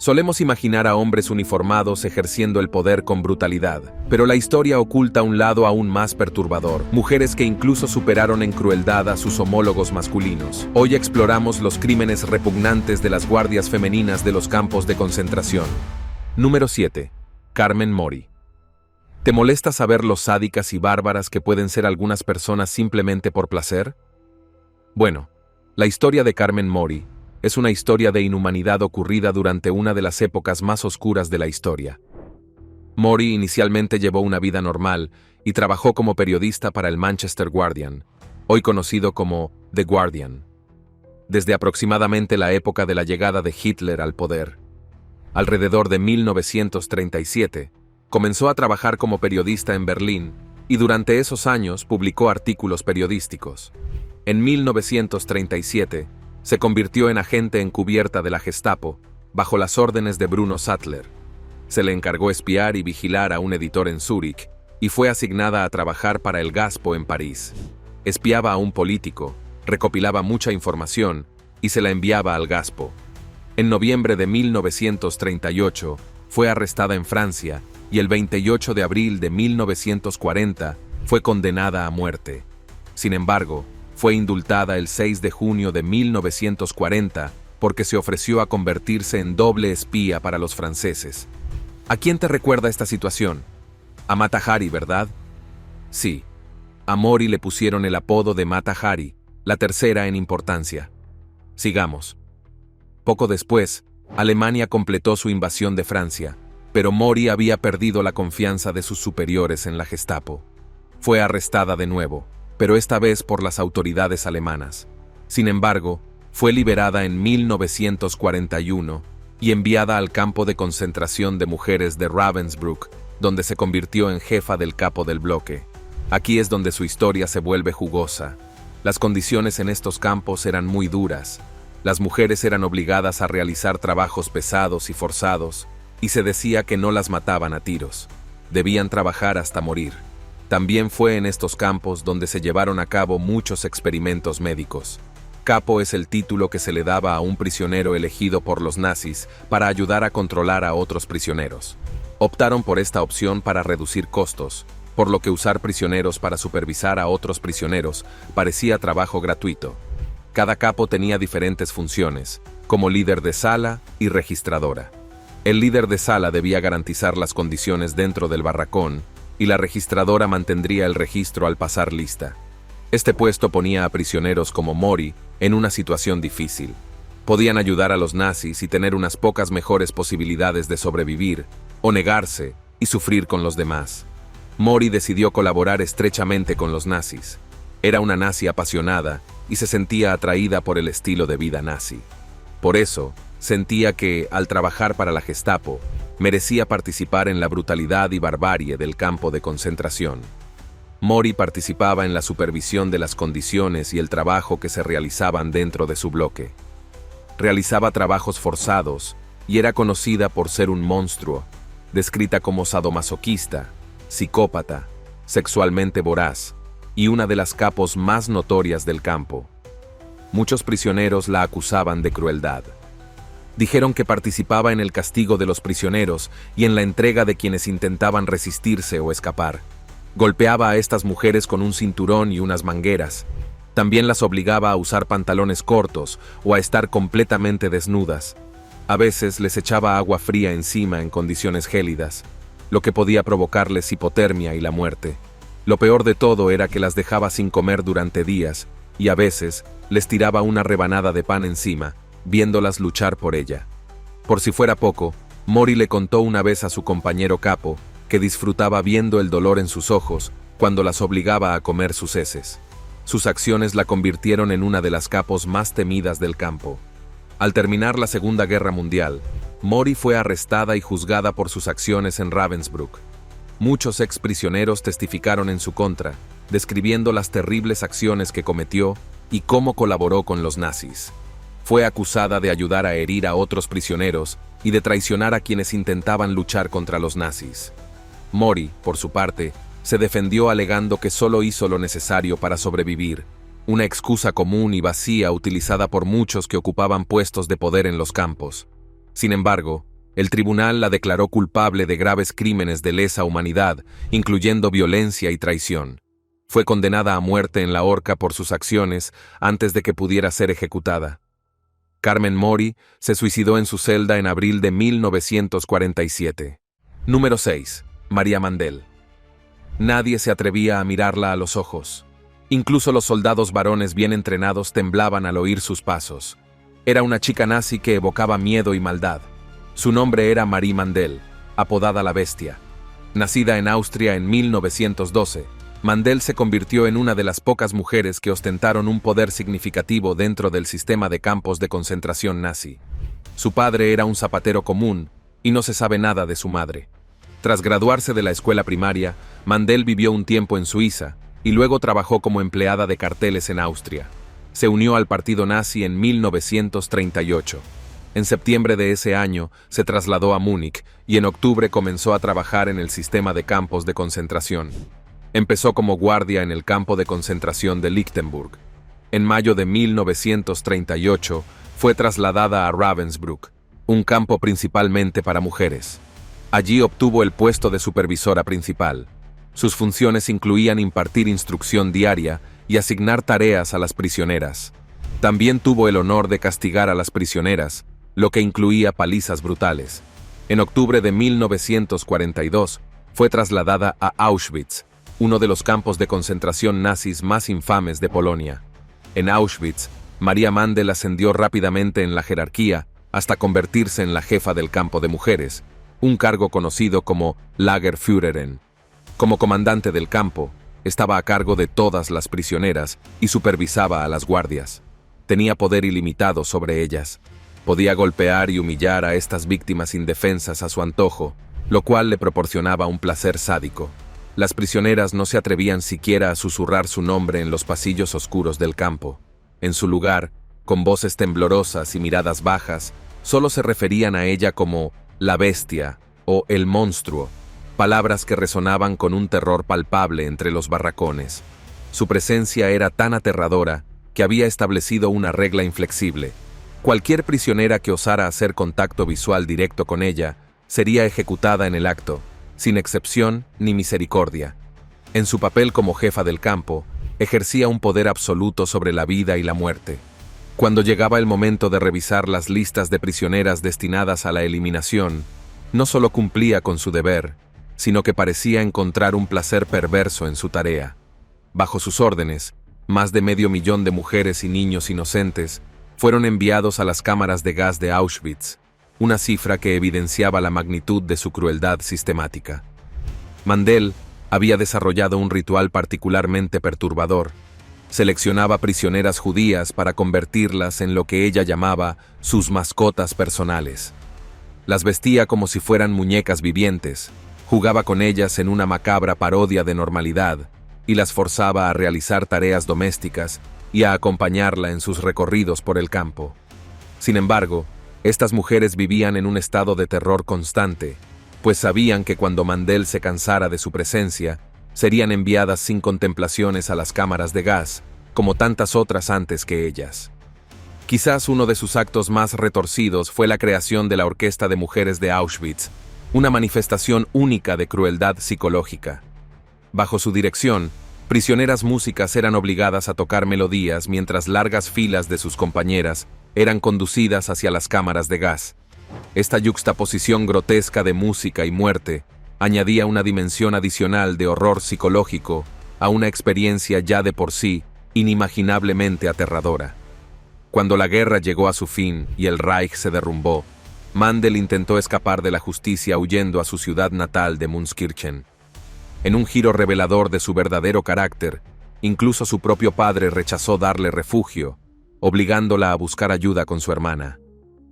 Solemos imaginar a hombres uniformados ejerciendo el poder con brutalidad, pero la historia oculta un lado aún más perturbador, mujeres que incluso superaron en crueldad a sus homólogos masculinos. Hoy exploramos los crímenes repugnantes de las guardias femeninas de los campos de concentración. Número 7. Carmen Mori. ¿Te molesta saber lo sádicas y bárbaras que pueden ser algunas personas simplemente por placer? Bueno, la historia de Carmen Mori es una historia de inhumanidad ocurrida durante una de las épocas más oscuras de la historia. Mori inicialmente llevó una vida normal y trabajó como periodista para el Manchester Guardian, hoy conocido como The Guardian, desde aproximadamente la época de la llegada de Hitler al poder. Alrededor de 1937, comenzó a trabajar como periodista en Berlín y durante esos años publicó artículos periodísticos. En 1937, se convirtió en agente encubierta de la Gestapo, bajo las órdenes de Bruno Sattler. Se le encargó espiar y vigilar a un editor en Zúrich y fue asignada a trabajar para el Gaspo en París. Espiaba a un político, recopilaba mucha información y se la enviaba al Gaspo. En noviembre de 1938, fue arrestada en Francia y el 28 de abril de 1940 fue condenada a muerte. Sin embargo, fue indultada el 6 de junio de 1940 porque se ofreció a convertirse en doble espía para los franceses. ¿A quién te recuerda esta situación? A Mata Hari, ¿verdad? Sí. A Mori le pusieron el apodo de Mata Hari, la tercera en importancia. Sigamos. Poco después, Alemania completó su invasión de Francia, pero Mori había perdido la confianza de sus superiores en la Gestapo. Fue arrestada de nuevo, pero esta vez por las autoridades alemanas. Sin embargo, fue liberada en 1941 y enviada al campo de concentración de mujeres de Ravensbrück, donde se convirtió en jefa del capo del bloque. Aquí es donde su historia se vuelve jugosa. Las condiciones en estos campos eran muy duras. Las mujeres eran obligadas a realizar trabajos pesados y forzados, y se decía que no las mataban a tiros. Debían trabajar hasta morir. También fue en estos campos donde se llevaron a cabo muchos experimentos médicos. Capo es el título que se le daba a un prisionero elegido por los nazis para ayudar a controlar a otros prisioneros. Optaron por esta opción para reducir costos, por lo que usar prisioneros para supervisar a otros prisioneros parecía trabajo gratuito. Cada capo tenía diferentes funciones, como líder de sala y registradora. El líder de sala debía garantizar las condiciones dentro del barracón, y la registradora mantendría el registro al pasar lista. Este puesto ponía a prisioneros como Mori en una situación difícil. Podían ayudar a los nazis y tener unas pocas mejores posibilidades de sobrevivir, o negarse y sufrir con los demás. Mori decidió colaborar estrechamente con los nazis. Era una nazi apasionada y se sentía atraída por el estilo de vida nazi. Por eso, sentía que, al trabajar para la Gestapo, merecía participar en la brutalidad y barbarie del campo de concentración. Mori participaba en la supervisión de las condiciones y el trabajo que se realizaban dentro de su bloque. Realizaba trabajos forzados y era conocida por ser un monstruo, descrita como sadomasoquista, psicópata, sexualmente voraz y una de las capos más notorias del campo. Muchos prisioneros la acusaban de crueldad. Dijeron que participaba en el castigo de los prisioneros y en la entrega de quienes intentaban resistirse o escapar. Golpeaba a estas mujeres con un cinturón y unas mangueras. También las obligaba a usar pantalones cortos o a estar completamente desnudas. A veces les echaba agua fría encima en condiciones gélidas, lo que podía provocarles hipotermia y la muerte. Lo peor de todo era que las dejaba sin comer durante días y a veces les tiraba una rebanada de pan encima, viéndolas luchar por ella. Por si fuera poco, Mori le contó una vez a su compañero capo que disfrutaba viendo el dolor en sus ojos cuando las obligaba a comer sus heces. Sus acciones la convirtieron en una de las capos más temidas del campo. Al terminar la Segunda Guerra Mundial, Mori fue arrestada y juzgada por sus acciones en Ravensbrück. Muchos exprisioneros testificaron en su contra, describiendo las terribles acciones que cometió y cómo colaboró con los nazis. Fue acusada de ayudar a herir a otros prisioneros y de traicionar a quienes intentaban luchar contra los nazis. Mori, por su parte, se defendió alegando que solo hizo lo necesario para sobrevivir, una excusa común y vacía utilizada por muchos que ocupaban puestos de poder en los campos. Sin embargo, El tribunal la declaró culpable de graves crímenes de lesa humanidad, incluyendo violencia y traición. Fue condenada a muerte en la horca por sus acciones antes de que pudiera ser ejecutada. Carmen Mori se suicidó en su celda en abril de 1947. Número 6. María Mandel. Nadie se atrevía a mirarla a los ojos. Incluso los soldados varones bien entrenados temblaban al oír sus pasos. Era una chica nazi que evocaba miedo y maldad. Su nombre era Marie Mandel, apodada la Bestia. Nacida en Austria en 1912, Mandel se convirtió en una de las pocas mujeres que ostentaron un poder significativo dentro del sistema de campos de concentración nazi. Su padre era un zapatero común, y no se sabe nada de su madre. Tras graduarse de la escuela primaria, Mandel vivió un tiempo en Suiza, y luego trabajó como empleada de carteles en Austria. Se unió al partido nazi en 1938. En septiembre de ese año se trasladó a Múnich y en octubre comenzó a trabajar en el sistema de campos de concentración. Empezó como guardia en el campo de concentración de Lichtenburg. En mayo de 1938 fue trasladada a Ravensbrück, un campo principalmente para mujeres. Allí obtuvo el puesto de supervisora principal. Sus funciones incluían impartir instrucción diaria y asignar tareas a las prisioneras. También tuvo el honor de castigar a las prisioneras, lo que incluía palizas brutales. En octubre de 1942 fue trasladada a Auschwitz, uno de los campos de concentración nazis más infames de Polonia. En Auschwitz, María Mandel ascendió rápidamente en la jerarquía hasta convertirse en la jefa del campo de mujeres, un cargo conocido como Lagerführerin. Como comandante del campo, estaba a cargo de todas las prisioneras y supervisaba a las guardias. Tenía poder ilimitado sobre ellas. Podía golpear y humillar a estas víctimas indefensas a su antojo, lo cual le proporcionaba un placer sádico. Las prisioneras no se atrevían siquiera a susurrar su nombre en los pasillos oscuros del campo. En su lugar, con voces temblorosas y miradas bajas, solo se referían a ella como la bestia o el monstruo, palabras que resonaban con un terror palpable entre los barracones. Su presencia era tan aterradora que había establecido una regla inflexible. Cualquier prisionera que osara hacer contacto visual directo con ella sería ejecutada en el acto, sin excepción ni misericordia. En su papel como jefa del campo, ejercía un poder absoluto sobre la vida y la muerte. Cuando llegaba el momento de revisar las listas de prisioneras destinadas a la eliminación, no solo cumplía con su deber, sino que parecía encontrar un placer perverso en su tarea. Bajo sus órdenes, más de 500.000 de mujeres y niños inocentes fueron enviados a las cámaras de gas de Auschwitz, una cifra que evidenciaba la magnitud de su crueldad sistemática. Mandel había desarrollado un ritual particularmente perturbador. Seleccionaba prisioneras judías para convertirlas en lo que ella llamaba sus mascotas personales. Las vestía como si fueran muñecas vivientes, jugaba con ellas en una macabra parodia de normalidad y las forzaba a realizar tareas domésticas y a acompañarla en sus recorridos por el campo. Sin embargo, estas mujeres vivían en un estado de terror constante, pues sabían que cuando Mandel se cansara de su presencia, serían enviadas sin contemplaciones a las cámaras de gas, como tantas otras antes que ellas. Quizás uno de sus actos más retorcidos fue la creación de la Orquesta de Mujeres de Auschwitz, una manifestación única de crueldad psicológica. Bajo su dirección, prisioneras músicas eran obligadas a tocar melodías mientras largas filas de sus compañeras eran conducidas hacia las cámaras de gas. Esta yuxtaposición grotesca de música y muerte añadía una dimensión adicional de horror psicológico a una experiencia ya de por sí inimaginablemente aterradora. Cuando la guerra llegó a su fin y el Reich se derrumbó, Mandel intentó escapar de la justicia huyendo a su ciudad natal de Münzkirchen. En un giro revelador de su verdadero carácter, incluso su propio padre rechazó darle refugio, obligándola a buscar ayuda con su hermana.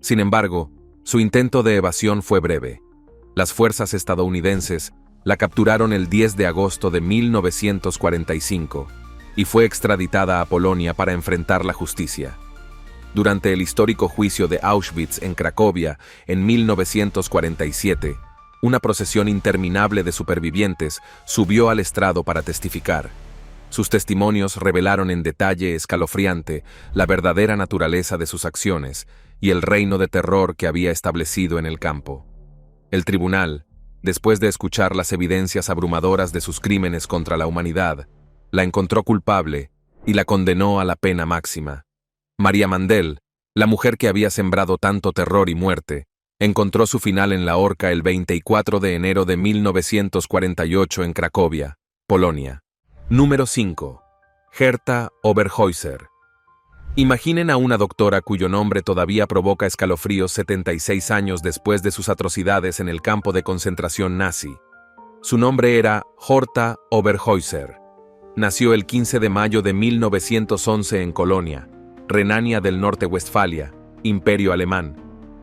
Sin embargo, su intento de evasión fue breve. Las fuerzas estadounidenses la capturaron el 10 de agosto de 1945 y fue extraditada a Polonia para enfrentar la justicia. Durante el histórico juicio de Auschwitz en Cracovia en 1947, una procesión interminable de supervivientes subió al estrado para testificar. Sus testimonios revelaron en detalle escalofriante la verdadera naturaleza de sus acciones y el reino de terror que había establecido en el campo. El tribunal, después de escuchar las evidencias abrumadoras de sus crímenes contra la humanidad, la encontró culpable y la condenó a la pena máxima. María Mandel, la mujer que había sembrado tanto terror y muerte, encontró su final en la horca el 24 de enero de 1948 en Cracovia, Polonia. Número 5. Herta Oberhäuser. Imaginen a una doctora cuyo nombre todavía provoca escalofríos 76 años después de sus atrocidades en el campo de concentración nazi. Su nombre era Herta Oberhäuser. Nació el 15 de mayo de 1911 en Colonia, Renania del Norte-Westfalia, Imperio Alemán.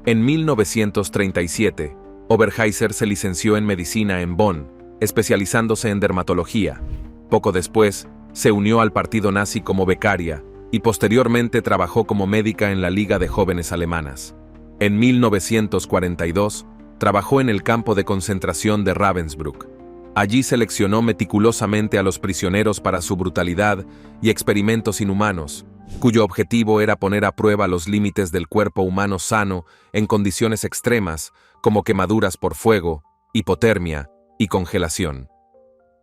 En 1937, Oberhäuser se licenció en medicina en Bonn, especializándose en dermatología. Poco después, se unió al partido nazi como becaria y posteriormente trabajó como médica en la Liga de Jóvenes Alemanas. En 1942, trabajó en el campo de concentración de Ravensbrück. Allí seleccionó meticulosamente a los prisioneros para su brutalidad y experimentos inhumanos, cuyo objetivo era poner a prueba los límites del cuerpo humano sano en condiciones extremas como quemaduras por fuego, hipotermia y congelación.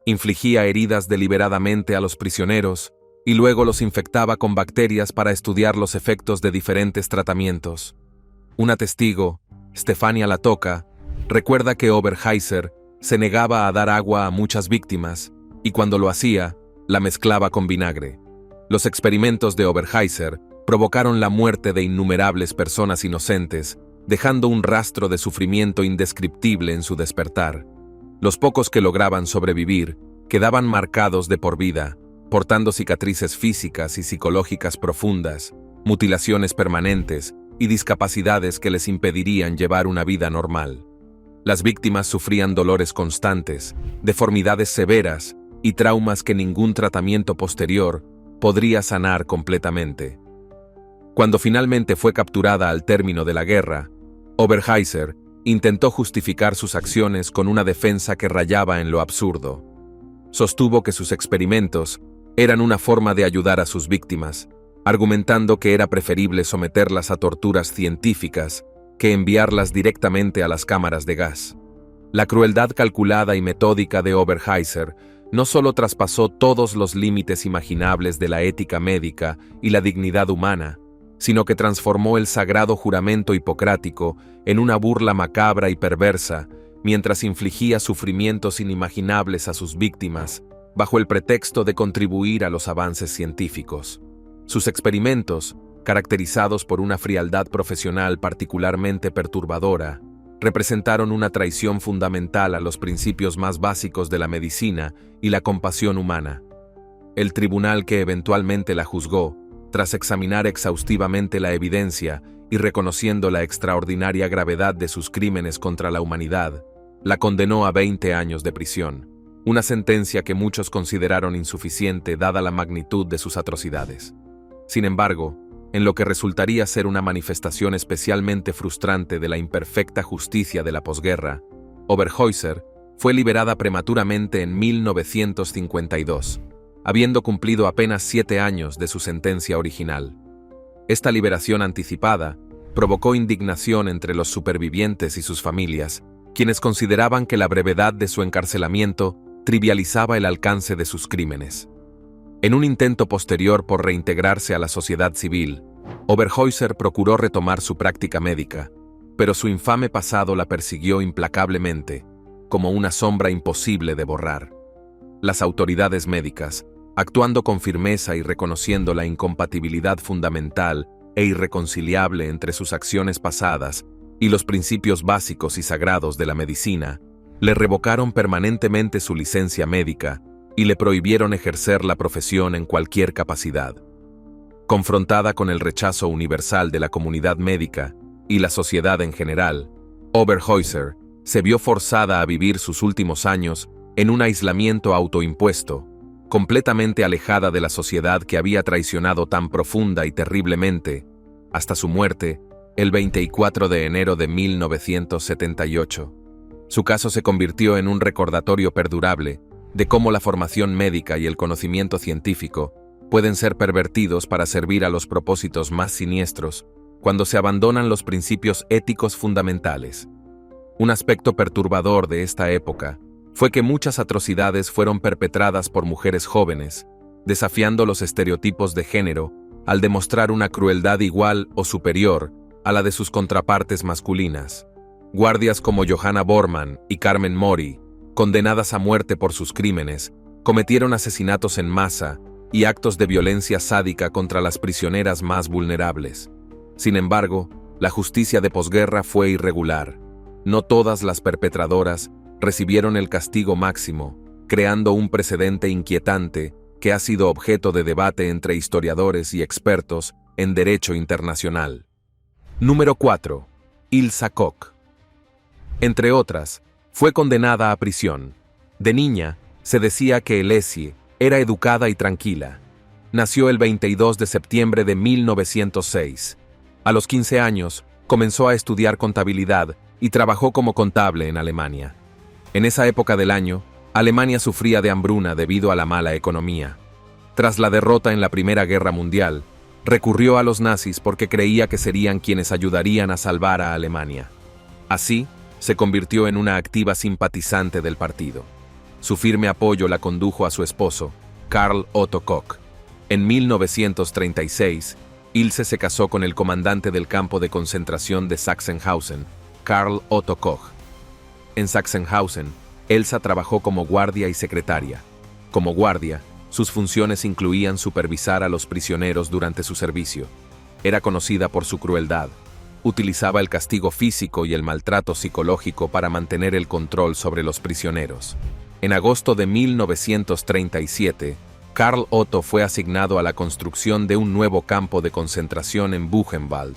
Infligía heridas deliberadamente a los prisioneros y luego los infectaba con bacterias para estudiar los efectos de diferentes tratamientos. Una testigo, Stefania Latoka, recuerda que Oberhäuser se negaba a dar agua a muchas víctimas y cuando lo hacía, la mezclaba con vinagre. Los experimentos de Oberhäuser provocaron la muerte de innumerables personas inocentes, dejando un rastro de sufrimiento indescriptible en su despertar. Los pocos que lograban sobrevivir quedaban marcados de por vida, portando cicatrices físicas y psicológicas profundas, mutilaciones permanentes y discapacidades que les impedirían llevar una vida normal. Las víctimas sufrían dolores constantes, deformidades severas y traumas que ningún tratamiento posterior podría sanar completamente. Cuando finalmente fue capturada al término de la guerra, Oberhäuser intentó justificar sus acciones con una defensa que rayaba en lo absurdo. Sostuvo que sus experimentos eran una forma de ayudar a sus víctimas, argumentando que era preferible someterlas a torturas científicas que enviarlas directamente a las cámaras de gas. La crueldad calculada y metódica de Oberhäuser no solo traspasó todos los límites imaginables de la ética médica y la dignidad humana, sino que transformó el sagrado juramento hipocrático en una burla macabra y perversa, mientras infligía sufrimientos inimaginables a sus víctimas, bajo el pretexto de contribuir a los avances científicos. Sus experimentos, caracterizados por una frialdad profesional particularmente perturbadora, representaron una traición fundamental a los principios más básicos de la medicina y la compasión humana. El tribunal que eventualmente la juzgó, tras examinar exhaustivamente la evidencia y reconociendo la extraordinaria gravedad de sus crímenes contra la humanidad, la condenó a 20 años de prisión, una sentencia que muchos consideraron insuficiente dada la magnitud de sus atrocidades. Sin embargo, en lo que resultaría ser una manifestación especialmente frustrante de la imperfecta justicia de la posguerra, Oberhäuser fue liberada prematuramente en 1952, habiendo cumplido apenas 7 años de su sentencia original. Esta liberación anticipada provocó indignación entre los supervivientes y sus familias, quienes consideraban que la brevedad de su encarcelamiento trivializaba el alcance de sus crímenes. En un intento posterior por reintegrarse a la sociedad civil, Oberhäuser procuró retomar su práctica médica, pero su infame pasado la persiguió implacablemente, como una sombra imposible de borrar. Las autoridades médicas, actuando con firmeza y reconociendo la incompatibilidad fundamental e irreconciliable entre sus acciones pasadas y los principios básicos y sagrados de la medicina, le revocaron permanentemente su licencia médica y le prohibieron ejercer la profesión en cualquier capacidad. Confrontada con el rechazo universal de la comunidad médica y la sociedad en general, Oberhäuser se vio forzada a vivir sus últimos años en un aislamiento autoimpuesto, completamente alejada de la sociedad que había traicionado tan profunda y terriblemente, hasta su muerte, el 24 de enero de 1978. Su caso se convirtió en un recordatorio perdurable de cómo la formación médica y el conocimiento científico pueden ser pervertidos para servir a los propósitos más siniestros cuando se abandonan los principios éticos fundamentales. Un aspecto perturbador de esta época fue que muchas atrocidades fueron perpetradas por mujeres jóvenes, desafiando los estereotipos de género al demostrar una crueldad igual o superior a la de sus contrapartes masculinas. Guardias como Johanna Bormann y Carmen Mori, condenadas a muerte por sus crímenes, cometieron asesinatos en masa y actos de violencia sádica contra las prisioneras más vulnerables. Sin embargo, la justicia de posguerra fue irregular. No todas las perpetradoras recibieron el castigo máximo, creando un precedente inquietante que ha sido objeto de debate entre historiadores y expertos en derecho internacional. Número 4. Ilsa Koch. Entre otras, fue condenada a prisión. De niña, se decía que Elsie era educada y tranquila. Nació el 22 de septiembre de 1906. A los 15 años, comenzó a estudiar contabilidad y trabajó como contable en Alemania. En esa época del año, Alemania sufría de hambruna debido a la mala economía. Tras la derrota en la Primera Guerra Mundial, recurrió a los nazis porque creía que serían quienes ayudarían a salvar a Alemania. Así, se convirtió en una activa simpatizante del partido. Su firme apoyo la condujo a su esposo, Karl Otto Koch. En 1936, Ilse se casó con el comandante del campo de concentración de Sachsenhausen, Karl Otto Koch. En Sachsenhausen, Elsa trabajó como guardia y secretaria. Como guardia, sus funciones incluían supervisar a los prisioneros durante su servicio. Era conocida por su crueldad. Utilizaba el castigo físico y el maltrato psicológico para mantener el control sobre los prisioneros. En agosto de 1937, Karl Otto fue asignado a la construcción de un nuevo campo de concentración en Buchenwald.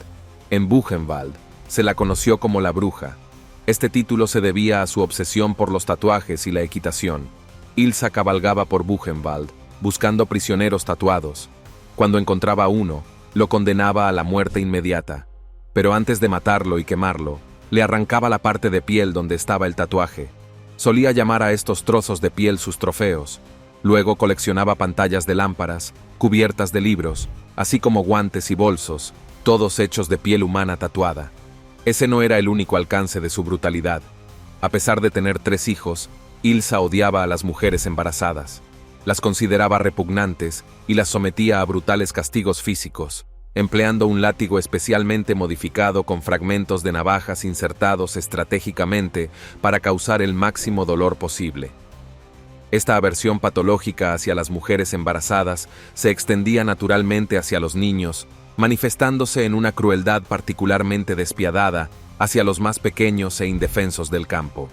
En Buchenwald, se la conoció como la Bruja. Este título se debía a su obsesión por los tatuajes y la equitación. Ilsa cabalgaba por Buchenwald, buscando prisioneros tatuados. Cuando encontraba a uno, lo condenaba a la muerte inmediata. Pero antes de matarlo y quemarlo, le arrancaba la parte de piel donde estaba el tatuaje. Solía llamar a estos trozos de piel sus trofeos. Luego coleccionaba pantallas de lámparas, cubiertas de libros, así como guantes y bolsos, todos hechos de piel humana tatuada. Ese no era el único alcance de su brutalidad. A pesar de tener 3 hijos, Ilsa odiaba a las mujeres embarazadas. Las consideraba repugnantes y las sometía a brutales castigos físicos, empleando un látigo especialmente modificado con fragmentos de navajas insertados estratégicamente para causar el máximo dolor posible. Esta aversión patológica hacia las mujeres embarazadas se extendía naturalmente hacia los niños, manifestándose en una crueldad particularmente despiadada hacia los más pequeños e indefensos del campo.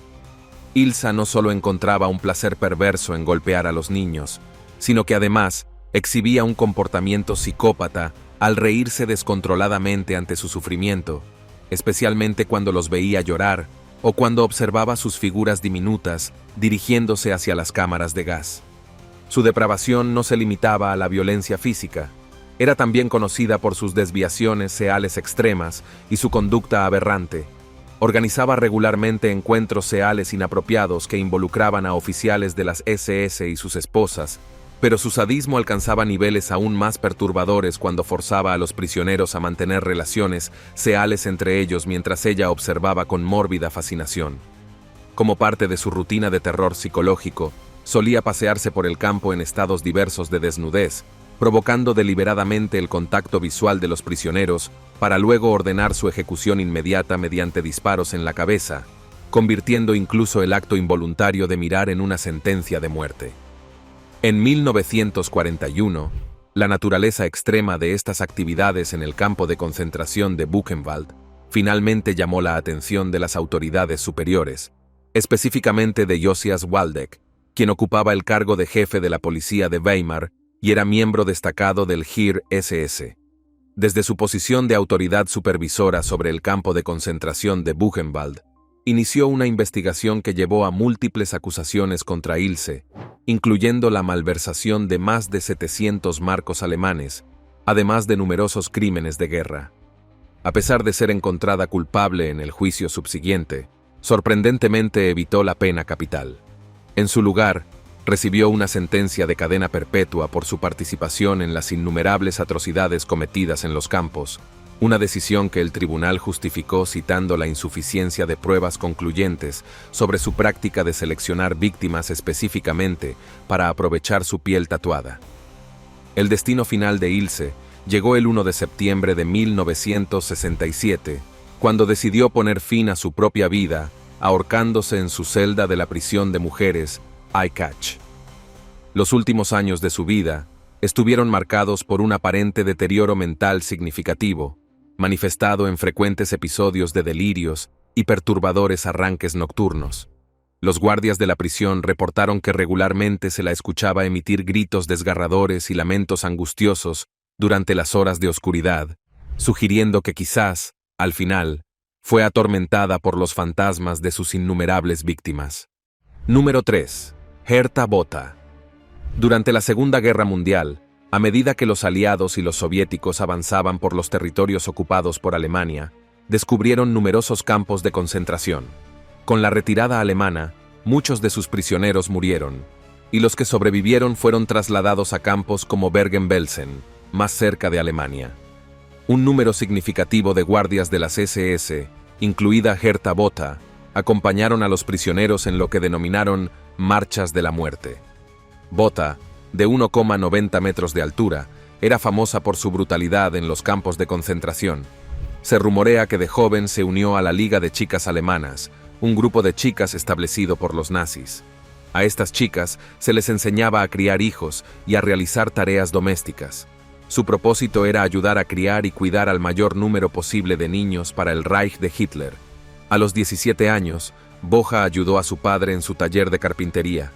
Ilsa no solo encontraba un placer perverso en golpear a los niños, sino que además exhibía un comportamiento psicópata al reírse descontroladamente ante su sufrimiento, especialmente cuando los veía llorar o cuando observaba sus figuras diminutas dirigiéndose hacia las cámaras de gas. Su depravación no se limitaba a la violencia física. Era también conocida por sus desviaciones seales extremas y su conducta aberrante. Organizaba regularmente encuentros seales inapropiados que involucraban a oficiales de las SS y sus esposas, pero su sadismo alcanzaba niveles aún más perturbadores cuando forzaba a los prisioneros a mantener relaciones seales entre ellos mientras ella observaba con mórbida fascinación. Como parte de su rutina de terror psicológico, solía pasearse por el campo en estados diversos de desnudez, provocando deliberadamente el contacto visual de los prisioneros para luego ordenar su ejecución inmediata mediante disparos en la cabeza, convirtiendo incluso el acto involuntario de mirar en una sentencia de muerte. En 1941, la naturaleza extrema de estas actividades en el campo de concentración de Buchenwald finalmente llamó la atención de las autoridades superiores, específicamente de Josias Waldeck, quien ocupaba el cargo de jefe de la policía de Weimar y era miembro destacado del Heer SS. Desde su posición de autoridad supervisora sobre el campo de concentración de Buchenwald, inició una investigación que llevó a múltiples acusaciones contra Ilse, incluyendo la malversación de más de 700 marcos alemanes, además de numerosos crímenes de guerra. A pesar de ser encontrada culpable en el juicio subsiguiente, sorprendentemente evitó la pena capital. En su lugar, recibió una sentencia de cadena perpetua por su participación en las innumerables atrocidades cometidas en los campos, una decisión que el tribunal justificó citando la insuficiencia de pruebas concluyentes sobre su práctica de seleccionar víctimas específicamente para aprovechar su piel tatuada. El destino final de Ilse llegó el 1 de septiembre de 1967, cuando decidió poner fin a su propia vida, ahorcándose en su celda de la prisión de mujeres, Icatch. Los últimos años de su vida estuvieron marcados por un aparente deterioro mental significativo, manifestado en frecuentes episodios de delirios y perturbadores arranques nocturnos. Los guardias de la prisión reportaron que regularmente se la escuchaba emitir gritos desgarradores y lamentos angustiosos durante las horas de oscuridad, sugiriendo que quizás, al final, fue atormentada por los fantasmas de sus innumerables víctimas. Número 3. Herta Botha. Durante la Segunda Guerra Mundial, a medida que los aliados y los soviéticos avanzaban por los territorios ocupados por Alemania, descubrieron numerosos campos de concentración. Con la retirada alemana, muchos de sus prisioneros murieron, y los que sobrevivieron fueron trasladados a campos como Bergen-Belsen, más cerca de Alemania. Un número significativo de guardias de las SS, incluida Herta Botha, acompañaron a los prisioneros en lo que denominaron marchas de la muerte. Botha, de 1,90 metros de altura, era famosa por su brutalidad en los campos de concentración. Se rumorea que de joven se unió a la Liga de Chicas Alemanas, un grupo de chicas establecido por los nazis. A estas chicas se les enseñaba a criar hijos y a realizar tareas domésticas. Su propósito era ayudar a criar y cuidar al mayor número posible de niños para el Reich de Hitler. A los 17 años, Botha ayudó a su padre en su taller de carpintería.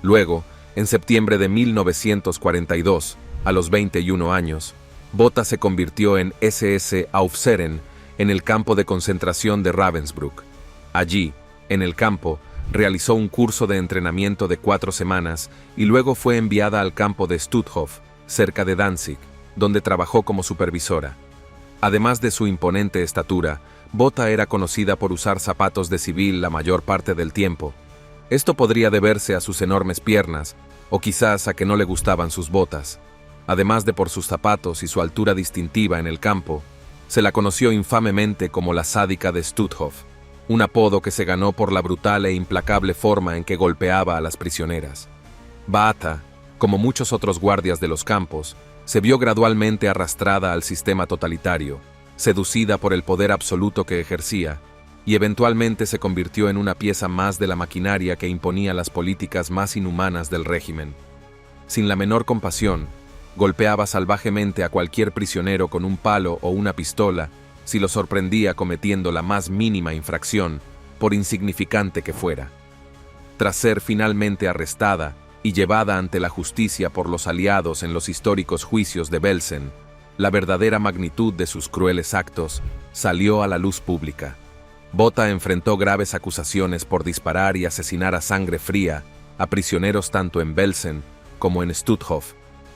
Luego, en septiembre de 1942, a los 21 años, Botha se convirtió en SS Aufsehen en el campo de concentración de Ravensbrück. Allí, en el campo, realizó un curso de entrenamiento de 4 semanas y luego fue enviada al campo de Stutthof, cerca de Danzig, donde trabajó como supervisora. Además de su imponente estatura, Botha era conocida por usar zapatos de civil la mayor parte del tiempo. Esto podría deberse a sus enormes piernas, o quizás a que no le gustaban sus botas. Además de por sus zapatos y su altura distintiva en el campo, se la conoció infamemente como la sádica de Stutthof, un apodo que se ganó por la brutal e implacable forma en que golpeaba a las prisioneras. Botha, como muchos otros guardias de los campos, se vio gradualmente arrastrada al sistema totalitario, seducida por el poder absoluto que ejercía, y eventualmente se convirtió en una pieza más de la maquinaria que imponía las políticas más inhumanas del régimen. Sin la menor compasión, golpeaba salvajemente a cualquier prisionero con un palo o una pistola si lo sorprendía cometiendo la más mínima infracción, por insignificante que fuera. Tras ser finalmente arrestada y llevada ante la justicia por los aliados en los históricos juicios de Belsen, la verdadera magnitud de sus crueles actos salió a la luz pública. Botha enfrentó graves acusaciones por disparar y asesinar a sangre fría a prisioneros tanto en Belsen como en Stutthof,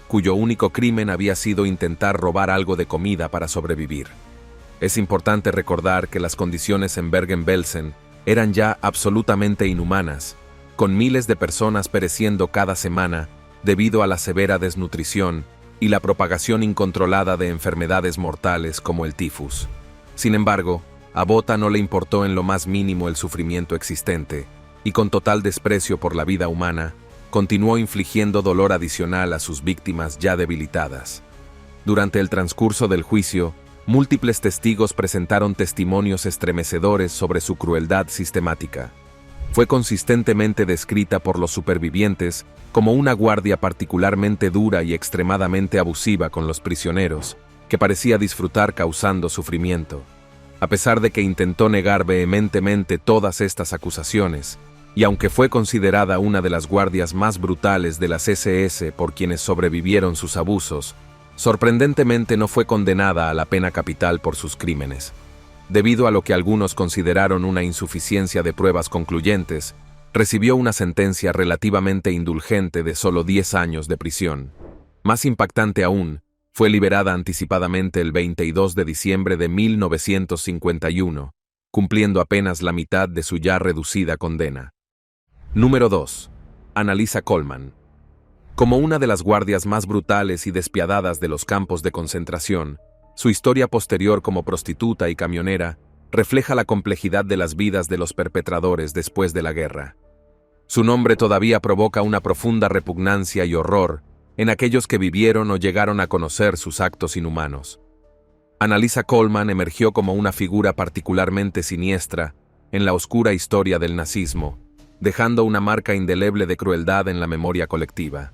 cuyo único crimen había sido intentar robar algo de comida para sobrevivir. Es importante recordar que las condiciones en Bergen-Belsen eran ya absolutamente inhumanas, con miles de personas pereciendo cada semana debido a la severa desnutrición y la propagación incontrolada de enfermedades mortales como el tifus. Sin embargo, a Botha no le importó en lo más mínimo el sufrimiento existente, y con total desprecio por la vida humana, continuó infligiendo dolor adicional a sus víctimas ya debilitadas. Durante el transcurso del juicio, múltiples testigos presentaron testimonios estremecedores sobre su crueldad sistemática. Fue consistentemente descrita por los supervivientes como una guardia particularmente dura y extremadamente abusiva con los prisioneros, que parecía disfrutar causando sufrimiento. A pesar de que intentó negar vehementemente todas estas acusaciones, y aunque fue considerada una de las guardias más brutales de las SS por quienes sobrevivieron sus abusos, sorprendentemente no fue condenada a la pena capital por sus crímenes. Debido a lo que algunos consideraron una insuficiencia de pruebas concluyentes, recibió una sentencia relativamente indulgente de solo 10 años de prisión. Más impactante aún, fue liberada anticipadamente el 22 de diciembre de 1951, cumpliendo apenas la mitad de su ya reducida condena. Número 2. Annalisa Coleman. Como una de las guardias más brutales y despiadadas de los campos de concentración, Su historia posterior como prostituta y camionera refleja la complejidad de las vidas de los perpetradores después de la guerra. Su nombre todavía provoca una profunda repugnancia y horror en aquellos que vivieron o llegaron a conocer sus actos inhumanos. Annalisa Coleman emergió como una figura particularmente siniestra en la oscura historia del nazismo, dejando una marca indeleble de crueldad en la memoria colectiva.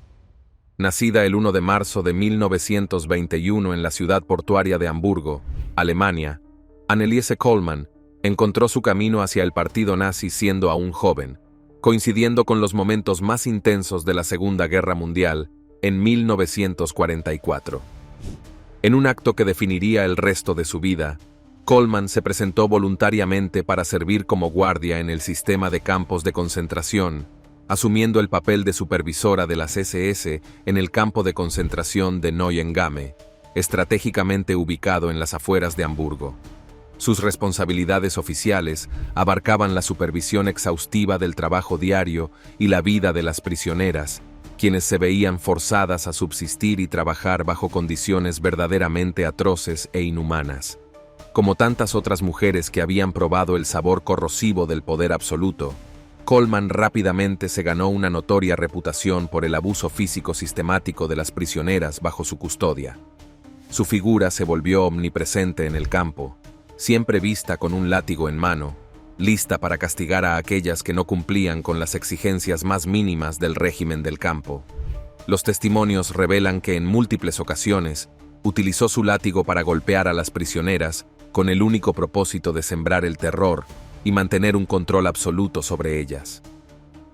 Nacida el 1 de marzo de 1921 en la ciudad portuaria de Hamburgo, Alemania, Anneliese Coleman encontró su camino hacia el partido nazi siendo aún joven, coincidiendo con los momentos más intensos de la Segunda Guerra Mundial en 1944. En un acto que definiría el resto de su vida, Coleman se presentó voluntariamente para servir como guardia en el sistema de campos de concentración, asumiendo el papel de supervisora de las SS en el campo de concentración de Neuengamme, estratégicamente ubicado en las afueras de Hamburgo. Sus responsabilidades oficiales abarcaban la supervisión exhaustiva del trabajo diario y la vida de las prisioneras, quienes se veían forzadas a subsistir y trabajar bajo condiciones verdaderamente atroces e inhumanas. Como tantas otras mujeres que habían probado el sabor corrosivo del poder absoluto, Coleman rápidamente se ganó una notoria reputación por el abuso físico sistemático de las prisioneras bajo su custodia. Su figura se volvió omnipresente en el campo, siempre vista con un látigo en mano, lista para castigar a aquellas que no cumplían con las exigencias más mínimas del régimen del campo. Los testimonios revelan que en múltiples ocasiones utilizó su látigo para golpear a las prisioneras con el único propósito de sembrar el terror y mantener un control absoluto sobre ellas.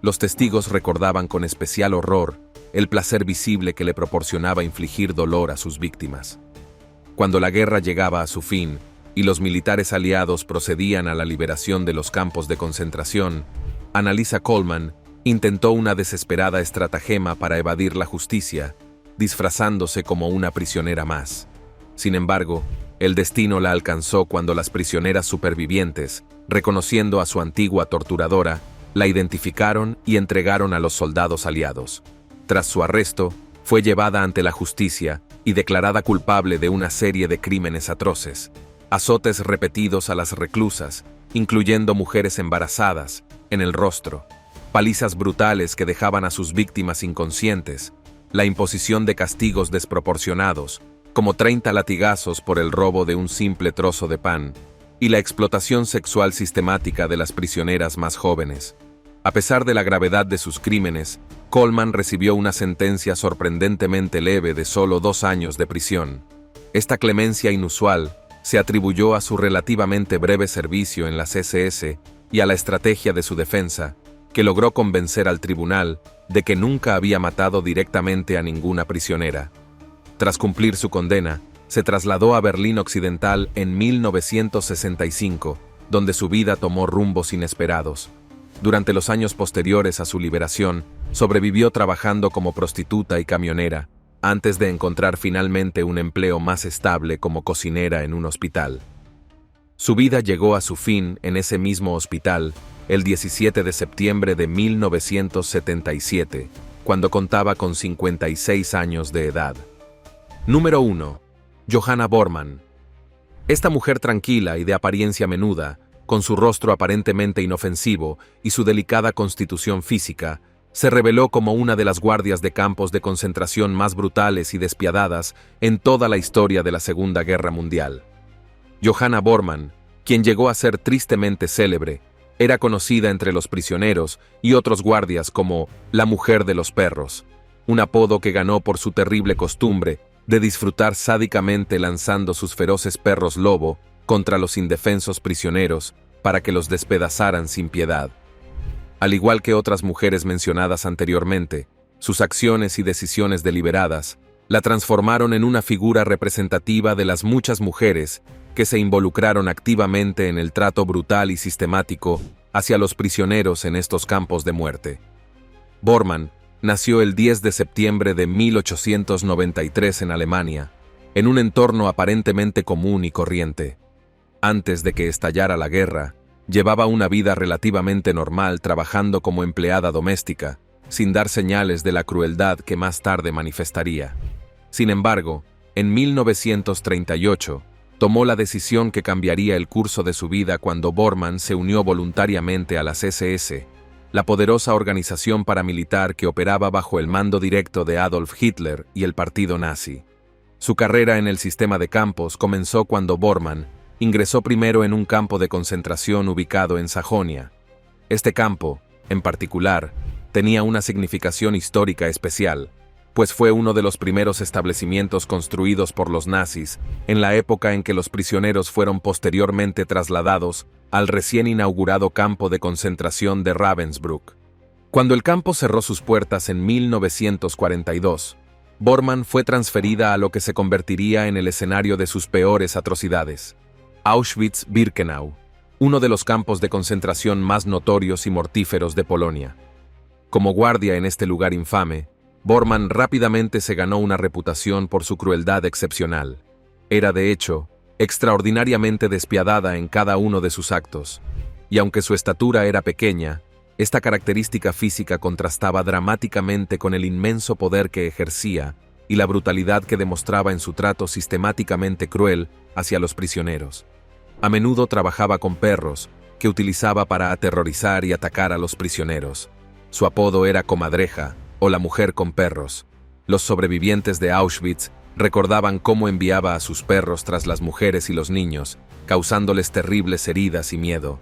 Los testigos recordaban con especial horror el placer visible que le proporcionaba infligir dolor a sus víctimas. Cuando la guerra llegaba a su fin y los militares aliados procedían a la liberación de los campos de concentración, Annalisa Coleman intentó una desesperada estratagema para evadir la justicia, disfrazándose como una prisionera más. Sin embargo, el destino la alcanzó cuando las prisioneras supervivientes, reconociendo a su antigua torturadora, la identificaron y entregaron a los soldados aliados. Tras su arresto, fue llevada ante la justicia y declarada culpable de una serie de crímenes atroces, azotes repetidos a las reclusas, incluyendo mujeres embarazadas, en el rostro, palizas brutales que dejaban a sus víctimas inconscientes, la imposición de castigos desproporcionados, como 30 latigazos por el robo de un simple trozo de pan, y la explotación sexual sistemática de las prisioneras más jóvenes. A pesar de la gravedad de sus crímenes, Coleman recibió una sentencia sorprendentemente leve de solo 2 años de prisión. Esta clemencia inusual se atribuyó a su relativamente breve servicio en las SS y a la estrategia de su defensa, que logró convencer al tribunal de que nunca había matado directamente a ninguna prisionera. Tras cumplir su condena, se trasladó a Berlín Occidental en 1965, donde su vida tomó rumbos inesperados. Durante los años posteriores a su liberación, sobrevivió trabajando como prostituta y camionera, antes de encontrar finalmente un empleo más estable como cocinera en un hospital. Su vida llegó a su fin en ese mismo hospital el 17 de septiembre de 1977, cuando contaba con 56 años de edad. Número 1. Johanna Bormann. Esta mujer tranquila y de apariencia menuda, con su rostro aparentemente inofensivo y su delicada constitución física, se reveló como una de las guardias de campos de concentración más brutales y despiadadas en toda la historia de la Segunda Guerra Mundial. Johanna Bormann, quien llegó a ser tristemente célebre, era conocida entre los prisioneros y otros guardias como la mujer de los perros, un apodo que ganó por su terrible costumbre de disfrutar sádicamente lanzando sus feroces perros lobo contra los indefensos prisioneros para que los despedazaran sin piedad. Al igual que otras mujeres mencionadas anteriormente, sus acciones y decisiones deliberadas la transformaron en una figura representativa de las muchas mujeres que se involucraron activamente en el trato brutal y sistemático hacia los prisioneros en estos campos de muerte. Bormann nació el 10 de septiembre de 1893 en Alemania, en un entorno aparentemente común y corriente. Antes de que estallara la guerra, llevaba una vida relativamente normal trabajando como empleada doméstica, sin dar señales de la crueldad que más tarde manifestaría. Sin embargo, En 1938, tomó la decisión que cambiaría el curso de su vida cuando Bormann se unió voluntariamente a las SS, la poderosa organización paramilitar que operaba bajo el mando directo de Adolf Hitler y el partido nazi. Su carrera en el sistema de campos comenzó cuando Bormann ingresó primero en un campo de concentración ubicado en Sajonia. Este campo, en particular, tenía una significación histórica especial, pues fue uno de los primeros establecimientos construidos por los nazis en la época en que los prisioneros fueron posteriormente trasladados al recién inaugurado campo de concentración de Ravensbrück. Cuando el campo cerró sus puertas en 1942, Bormann fue transferida a lo que se convertiría en el escenario de sus peores atrocidades, Auschwitz-Birkenau, uno de los campos de concentración más notorios y mortíferos de Polonia. Como guardia en este lugar infame, Bormann rápidamente se ganó una reputación por su crueldad excepcional. Era, de hecho, extraordinariamente despiadada en cada uno de sus actos, y aunque su estatura era pequeña, esta característica física contrastaba dramáticamente con el inmenso poder que ejercía y la brutalidad que demostraba en su trato sistemáticamente cruel hacia los prisioneros. A menudo trabajaba con perros, que utilizaba para aterrorizar y atacar a los prisioneros. Su apodo era Comadreja, o la mujer con perros. Los sobrevivientes de Auschwitz recordaban cómo enviaba a sus perros tras las mujeres y los niños, causándoles terribles heridas y miedo.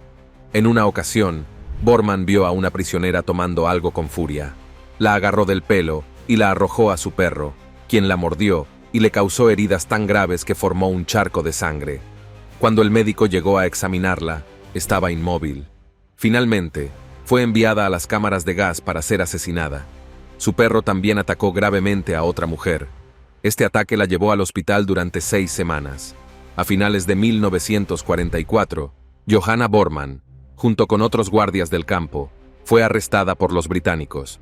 En una ocasión, Bormann vio a una prisionera tomando algo con furia. La agarró del pelo y la arrojó a su perro, quien la mordió y le causó heridas tan graves que formó un charco de sangre. Cuando el médico llegó a examinarla, estaba inmóvil. Finalmente, fue enviada a las cámaras de gas para ser asesinada. Su perro también atacó gravemente a otra mujer. Este ataque la llevó al hospital durante 6 semanas. A finales de 1944, Johanna Bormann, junto con otros guardias del campo, fue arrestada por los británicos.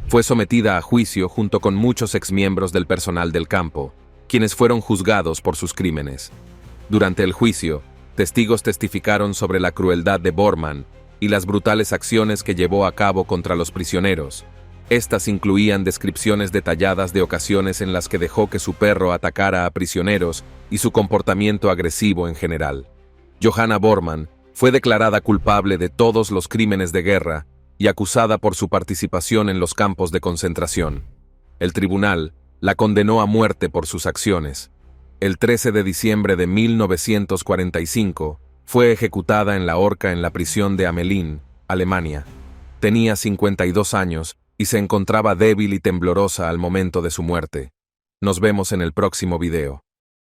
Fue sometida a juicio junto con muchos exmiembros del personal del campo, quienes fueron juzgados por sus crímenes. Durante el juicio, testigos testificaron sobre la crueldad de Bormann y las brutales acciones que llevó a cabo contra los prisioneros. Estas incluían descripciones detalladas de ocasiones en las que dejó que su perro atacara a prisioneros y su comportamiento agresivo en general. Johanna Bormann fue declarada culpable de todos los crímenes de guerra y acusada por su participación en los campos de concentración. El tribunal la condenó a muerte por sus acciones. El 13 de diciembre de 1945 fue ejecutada en la horca en la prisión de Hamelin, Alemania. Tenía 52 años y se encontraba débil y temblorosa al momento de su muerte. Nos vemos en el próximo video.